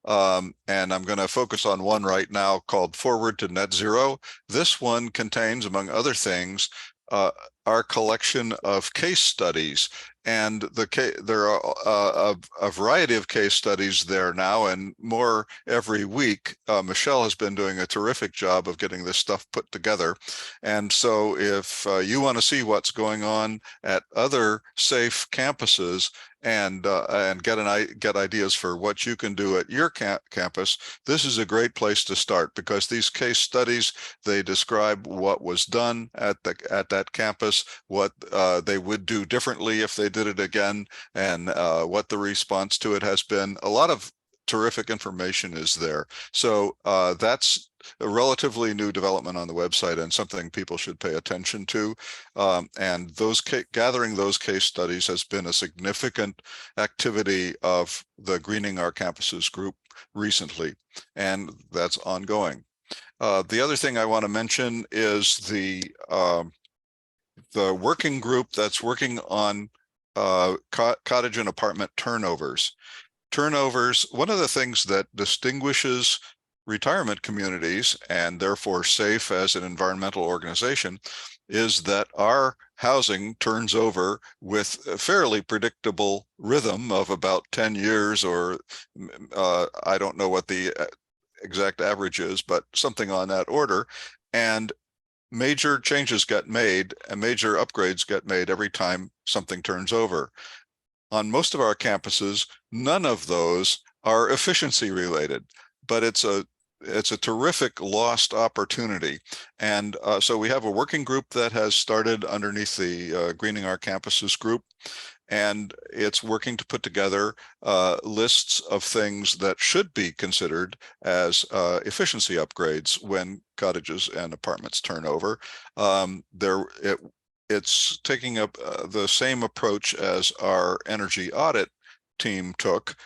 And I'm going to focus on one right now called Forward to Net Zero. This one contains, among other things, our collection of case studies. And there are a variety of case studies there now, and more every week. Michelle has been doing a terrific job of getting this stuff put together. And so if you want to see what's going on at other SAFE campuses and get ideas for what you can do at your campus, this is a great place to start, because these case studies, they describe what was done at that campus, what they would do differently if they did it again, and what the response to it has been. A lot of terrific information is there. So that's a relatively new development on the website and something people should pay attention to. And gathering those case studies has been a significant activity of the Greening Our Campuses group recently, and that's ongoing. The other thing I want to mention is the working group that's working on cottage and apartment turnovers. One of the things that distinguishes retirement communities, and therefore SAFE as an environmental organization, is that our housing turns over with a fairly predictable rhythm of about 10 years, or I don't know what the exact average is, but something on that order. And major changes get made and major upgrades get made every time something turns over. On most of our campuses, none of those are efficiency related, but it's a terrific lost opportunity. And so we have a working group that has started underneath the Greening Our Campuses group, and it's working to put together lists of things that should be considered as efficiency upgrades when cottages and apartments turn over. It's taking up the same approach as our energy audit team took,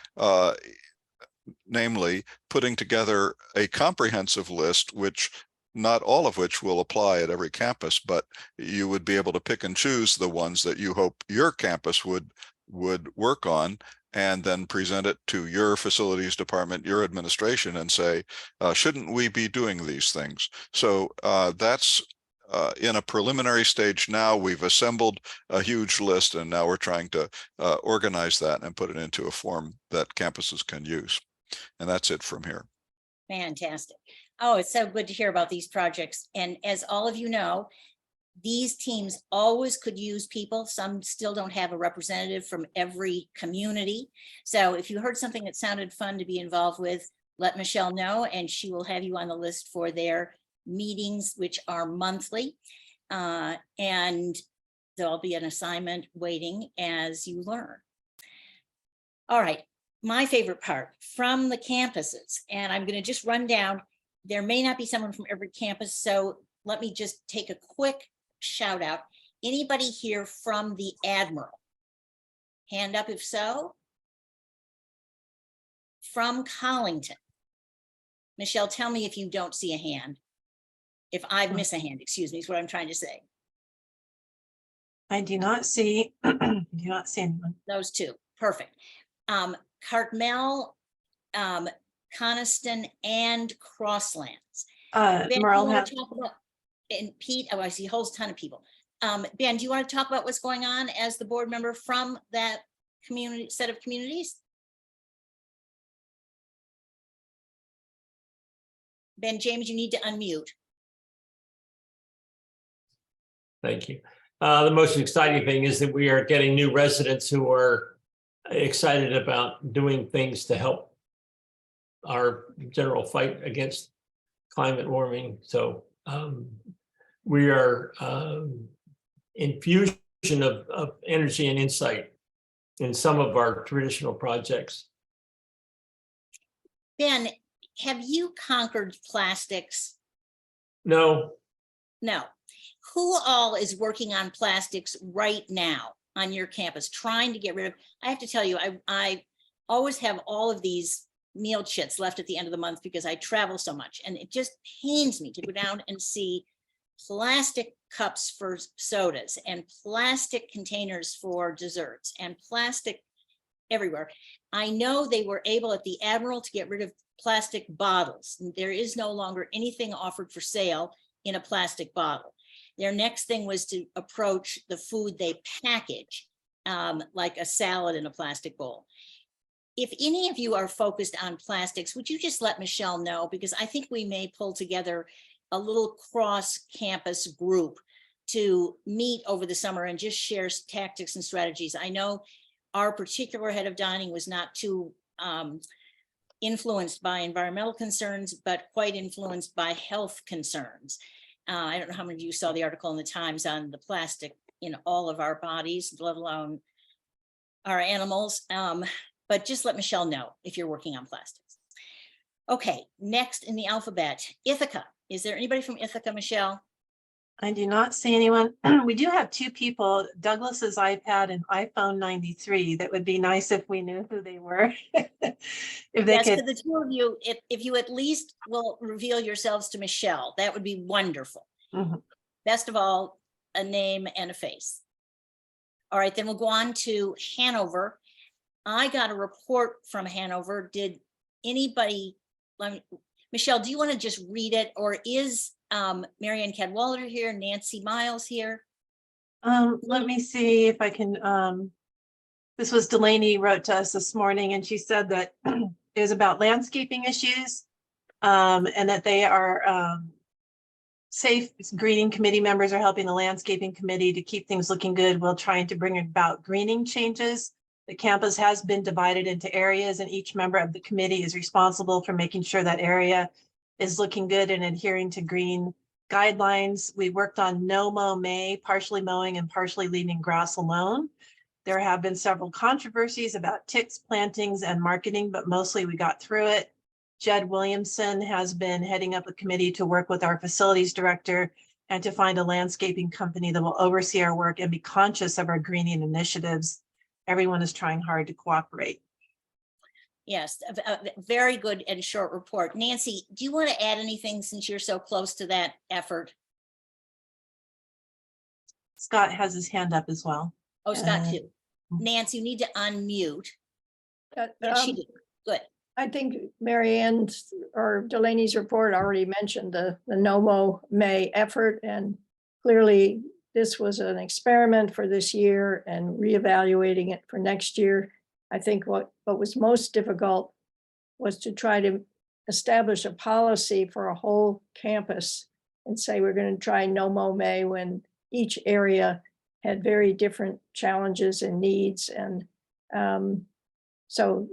namely putting together a comprehensive list, which not all of which will apply at every campus, but you would be able to pick and choose the ones that you hope your campus would work on, and then present it to your facilities department, your administration, and say, shouldn't we be doing these things? So that's in a preliminary stage now. We've assembled a huge list, and now we're trying to organize that and put it into a form that campuses can use. And that's it from here. Fantastic. Oh, it's so good to hear about these projects. And as all of you know, these teams always could use people. Some still don't have a representative from every community. So if you heard something that sounded fun to be involved with, let Michelle know, and she will have you on the list for their meetings, which are monthly. And there'll be an assignment waiting as you learn. All right. My favorite part from the campuses, and I'm going to just run down. There may not be someone from every campus, so let me just take a quick shout out. Anybody here from the Admiral? Hand up if so. From Collington? Michelle, tell me if you don't see a hand. If I miss a hand, excuse me, is what I'm trying to say. I do not see, anyone. Those two, perfect. Cartmel, Coniston, and Crosslands. Ben, do you Merle want has, to talk about, and Pete, oh, I see a whole ton of people. Ben, do you want to talk about what's going on as the board member from that community set of communities? Ben James, you need to unmute. Thank you. The most exciting thing is that we are getting new residents who are excited about doing things to help our general fight against climate warming. So we are infusion of energy and insight in some of our traditional projects. Ben, have you conquered plastics? No. No. Who all is working on plastics right now on your campus, trying to get rid of? I have to tell you, I always have all of these meal chits left at the end of the month because I travel so much. And it just pains me to go down and see plastic cups for sodas and plastic containers for desserts and plastic everywhere. I know they were able at the Admiral to get rid of plastic bottles. There is no longer anything offered for sale in a plastic bottle. Their next thing was to approach the food they package, like a salad in a plastic bowl. If any of you are focused on plastics, would you just let Michelle know? Because I think we may pull together a little cross-campus group to meet over the summer and just share tactics and strategies. I know our particular head of dining was not too influenced by environmental concerns, but quite influenced by health concerns. I don't know how many of you saw the article in the Times on the plastic in all of our bodies, let alone our animals. But just let Michelle know if you're working on plastics. Okay, next in the alphabet, Ithaca. Is there anybody from Ithaca, Michelle? I do not see anyone. We do have two people, Douglas's iPad and iPhone 93. That would be nice if we knew who they were. If they Yes, could. to the two of you, if you at least will reveal yourselves to Michelle, that would be wonderful. Mhm. Best of all, a name and a face. All right, then we'll go on to Hanover. I got a report from Hanover. Did anybody, Michelle, do you want to just read it, or is Marianne Cadwallader here, Nancy Miles here? Let me see if I can, this was Delaney wrote to us this morning, and she said that it was about landscaping issues, and that they are SSAFE greening committee members are helping the landscaping committee to keep things looking good while trying to bring about greening changes. The campus has been divided into areas, and each member of the committee is responsible for making sure that area is looking good and adhering to green guidelines. We worked on no mow May, partially mowing and partially leaving grass alone. There have been several controversies about ticks, plantings, and marketing, but mostly we got through it. Jed Williamson has been heading up a committee to work with our facilities director and to find a landscaping company that will oversee our work and be conscious of our greening initiatives. Everyone is trying hard to cooperate. Yes, a very good and short report. Nancy, do you want to add anything since you're so close to that effort? Scott has his hand up as well. Oh, Scott too. Nancy, you need to unmute. Yes, she did. Good. I think Marianne's or Delaney's report already mentioned the NOMO May effort, and clearly this was an experiment for this year and reevaluating it for next year. I think what was most difficult was to try to establish a policy for a whole campus and say we're going to try NOMO May when each area had very different challenges and needs. And so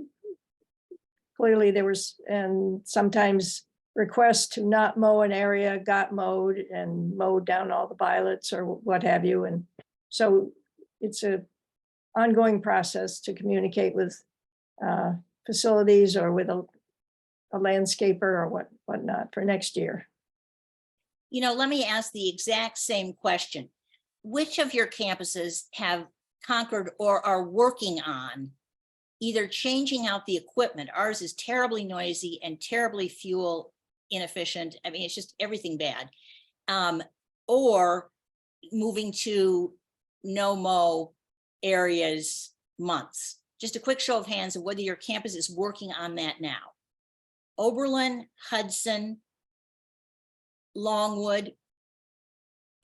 clearly there was, and sometimes requests to not mow an area got mowed and mowed down all the violets or what have you. And so it's a ongoing process to communicate with facilities or with a landscaper or whatnot for next year. You know, let me ask the exact same question. Which of your campuses have conquered or are working on either changing out the equipment? Ours is terribly noisy and terribly fuel inefficient. I mean, it's just everything bad. Or moving to no mow areas months. Just a quick show of hands of whether your campus is working on that now. Oberlin, Hudson, Longwood.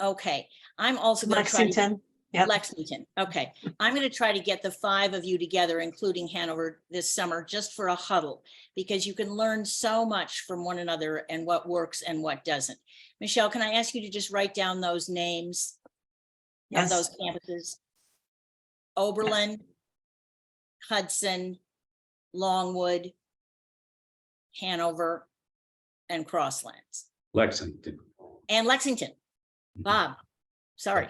Okay, I'm also going to try Lexington. Yep. Lexington. Okay, I'm going to try to get the 5 of you together, including Hanover, this summer, just for a huddle, because you can learn so much from one another and what works and what doesn't. Michelle, can I ask you to just write down those names of those campuses? Oberlin, Hudson, Longwood, Hanover, and Crosslands. Lexington. And Lexington. Bob, sorry.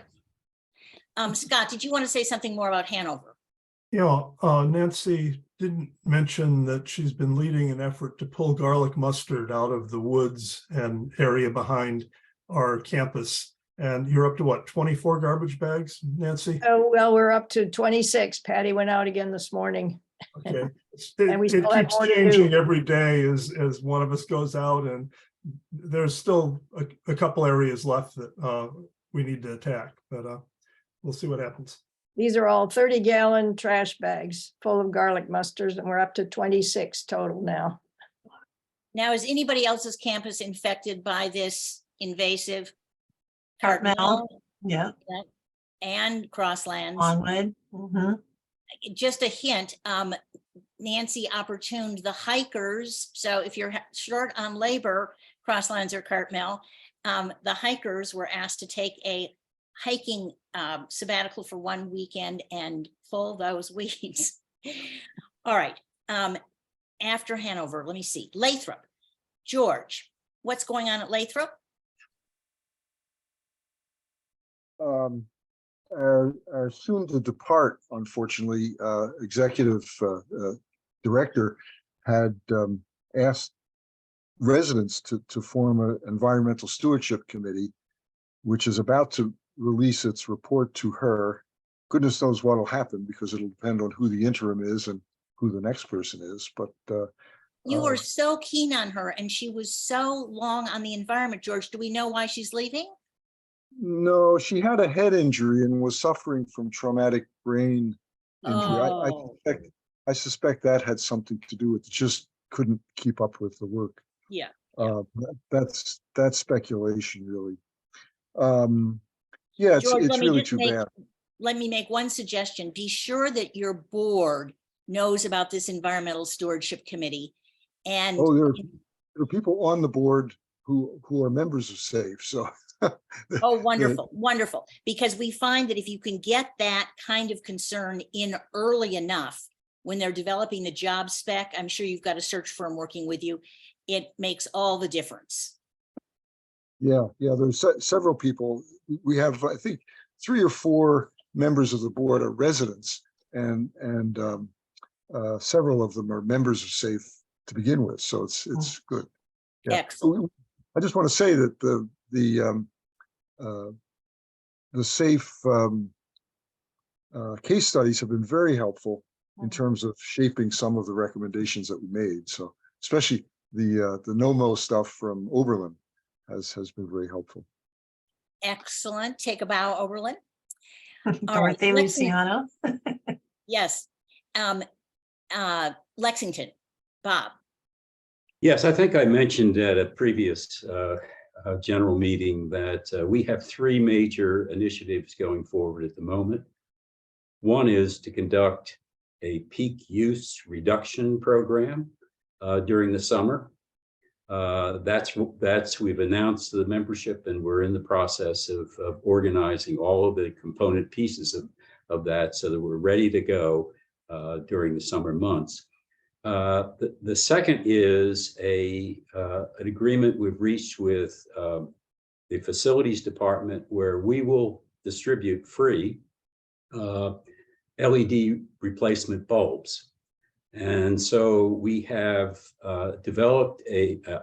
Scott, did you want to say something more about Hanover? Yeah, Nancy didn't mention that she's been leading an effort to pull garlic mustard out of the woods and area behind our campus. And you're up to what, 24 garbage bags, Nancy? Oh, well, we're up to 26. Patty went out again this morning. Okay, And we It still have keeps more to changing do. every day as one of us goes out, and there's still a couple areas left that we need to attack, but we'll see what happens. These are all 30-gallon trash bags full of garlic mustards, and we're up to 26 total now. Now, is anybody else's campus infected by this invasive Cartmel, yeah, and Crosslands? Longwood. Mhm. Just a hint, Nancy opportuned the hikers. So if you're short on labor, Crosslands or Cartmel, the hikers were asked to take a hiking sabbatical for one weekend and pull those weeds. All right. After Hanover, let me see. Lathrop. George, what's going on at Lathrop? Our soon to depart, unfortunately, executive director had asked residents to form an environmental stewardship committee, which is about to release its report to her. Goodness knows what will happen, because it'll depend on who the interim is and who the next person is. But You were so keen on her, and she was so long on the environment. George, do we know why she's leaving? no, she had a head injury and was suffering from traumatic brain injury. Oh, I suspect that had something to do with it. Just couldn't keep up with the work. yeah. That's speculation, really. Yeah, George, it's really too bad. Let me make one suggestion. Be sure that your board knows about this environmental stewardship committee. And Oh, there are people on the board who are members of SAFE. So. oh, wonderful, wonderful. Because we find that if you can get that kind of concern in early enough, when they're developing the job spec, I'm sure you've got a search firm working with you, it makes all the difference. Yeah, there's several people. We have, I think, 3 or 4 members of the board are residents, and several of them are members of SAFE to begin with. So it's good. Yeah. Excellent. I just want to say that the SAFE case studies have been very helpful in terms of shaping some of the recommendations that we made. So especially the NOMO stuff from Oberlin has been very helpful. Excellent. Take a bow, Oberlin. Dorothy Luciano. Yes. Lexington, Bob. Yes, I think I mentioned at a previous general meeting that we have 3 major initiatives going forward at the moment. One is to conduct a peak use reduction program during the summer. We've announced the membership, and we're in the process of organizing all of the component pieces of that so that we're ready to go during the summer months. The second is an agreement we've reached with the facilities department, where we will distribute free LED replacement bulbs. And so we have developed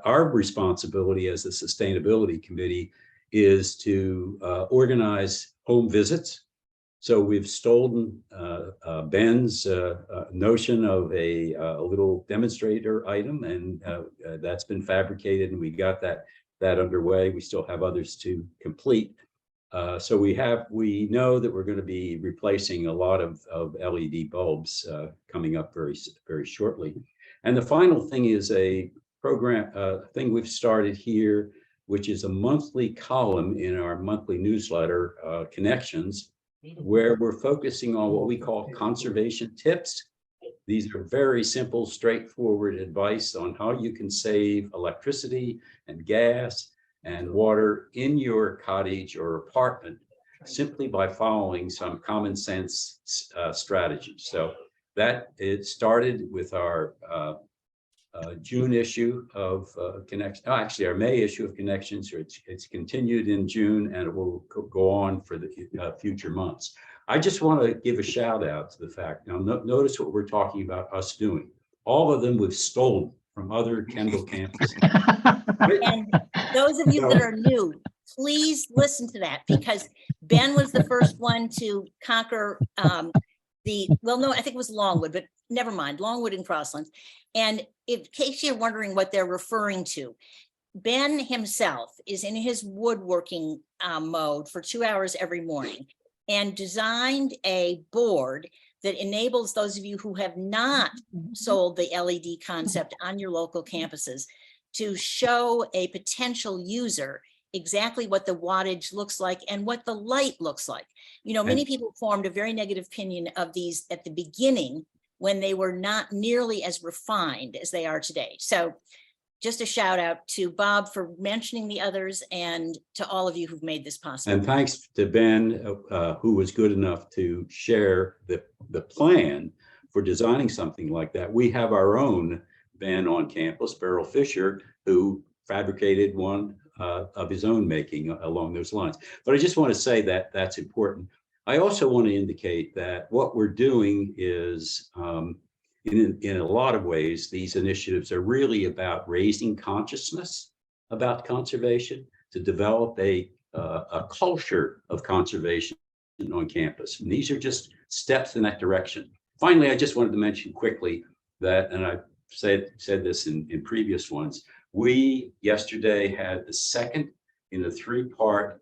our responsibility as the sustainability committee is to organize home visits. So we've stolen Ben's notion of a little demonstrator item, and that's been fabricated, and we got that underway. We still have others to complete. So we know that we're going to be replacing a lot of LED bulbs coming up very, very shortly. And the final thing is a program thing we've started here, which is a monthly column in our monthly newsletter, Connections, where we're focusing on what we call conservation tips. These are very simple, straightforward advice on how you can save electricity and gas and water in your cottage or apartment simply by following some common sense strategies. So that it started with our June issue of Connections. Actually, our May issue of Connections. It's continued in June, and it will go on for the future months. I just want to give a shout out to the fact. Now, notice what we're talking about us doing. All of them we've stolen from other Kendall campuses. And those of you that are new, please listen to that, because Ben was the first one to conquer well, no, I think it was Longwood, but never mind, Longwood and Crosslands. And in case you're wondering what they're referring to, Ben himself is in his woodworking mode for 2 hours every morning and designed a board that enables those of you who have not sold the LED concept on your local campuses to show a potential user exactly what the wattage looks like and what the light looks like. You know, many people formed a very negative opinion of these at the beginning when they were not nearly as refined as they are today. So just a shout out to Bob for mentioning the others and to all of you who've made this possible. And thanks to Ben, who was good enough to share the plan for designing something like that. We have our own Ben on campus, Beryl Fisher, who fabricated one of his own making along those lines. But I just want to say that that's important. I also want to indicate that what we're doing is, in a lot of ways, these initiatives are really about raising consciousness about conservation, to develop a culture of conservation on campus. And these are just steps in that direction. Finally, I just wanted to mention quickly that, and I've said this in previous ones, we yesterday had the second in a 3-part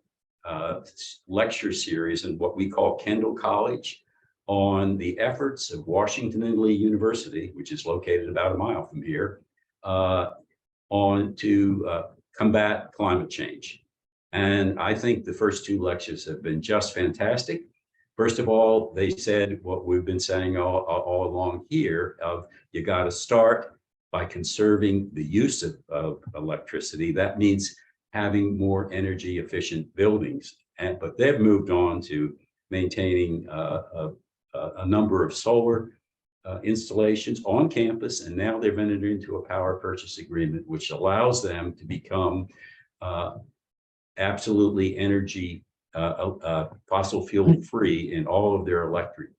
lecture series in what we call Kendall College on the efforts of Washington and Lee University, which is located about a mile from here, on to combat climate change. And I think the first 2 lectures have been just fantastic. First of all, they said what we've been saying all along here of you got to start by conserving the use of electricity. That means having more energy efficient buildings. But they've moved on to maintaining a number of solar installations on campus. And now they've entered into a power purchase agreement, which allows them to become absolutely energy fossil fuel free in all of their electric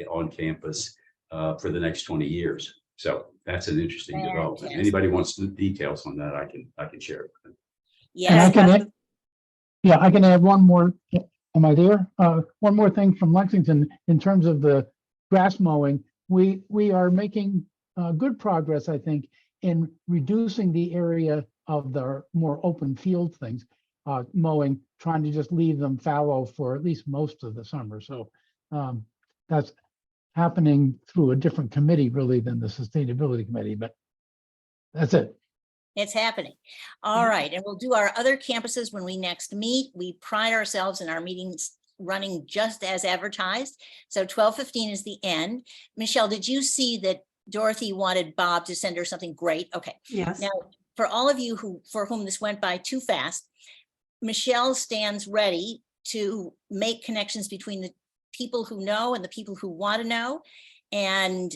on campus for the next 20 years. So that's an interesting development. Anybody wants the details on that, I can share it with them. Yes. I can add one more. Am I there? One more thing from Lexington in terms of the grass mowing. We are making good progress, I think, in reducing the area of the more open field things, mowing, trying to just leave them fallow for at least most of the summer. So that's happening through a different committee really than the sustainability committee, but that's it. It's happening. All right. And we'll do our other campuses when we next meet. We pride ourselves in our meetings running just as advertised. So 12:15 is the end. Michelle, did you see that Dorothy wanted Bob to send her something great? Okay. Yes. Now, for all of you for whom this went by too fast, Michelle stands ready to make connections between the people who know and the people who want to know. And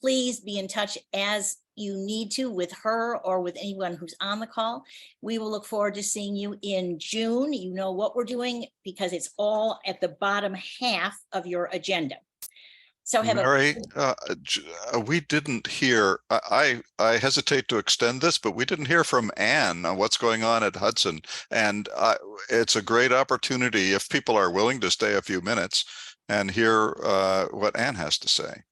please be in touch as you need to with her or with anyone who's on the call. We will look forward to seeing you in June. You know what we're doing because it's all at the bottom half of your agenda. So have Mary, we didn't hear, I hesitate to extend this, but we didn't hear from Anne on what's going on at Hudson. And it's a great opportunity if people are willing to stay a few minutes and hear what Anne has to say.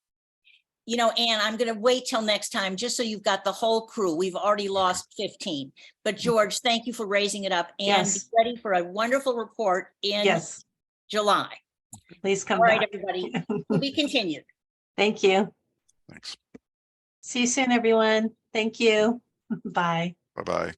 You know, Anne, I'm going to wait till next time, just so you've got the whole crew. We've already lost 15. But George, thank you for raising it up and be ready for a wonderful report in July. Please come back. back. All right, everybody. To be continued. Thank you. Thanks. See you soon, everyone. Thank you. Bye. Bye-bye.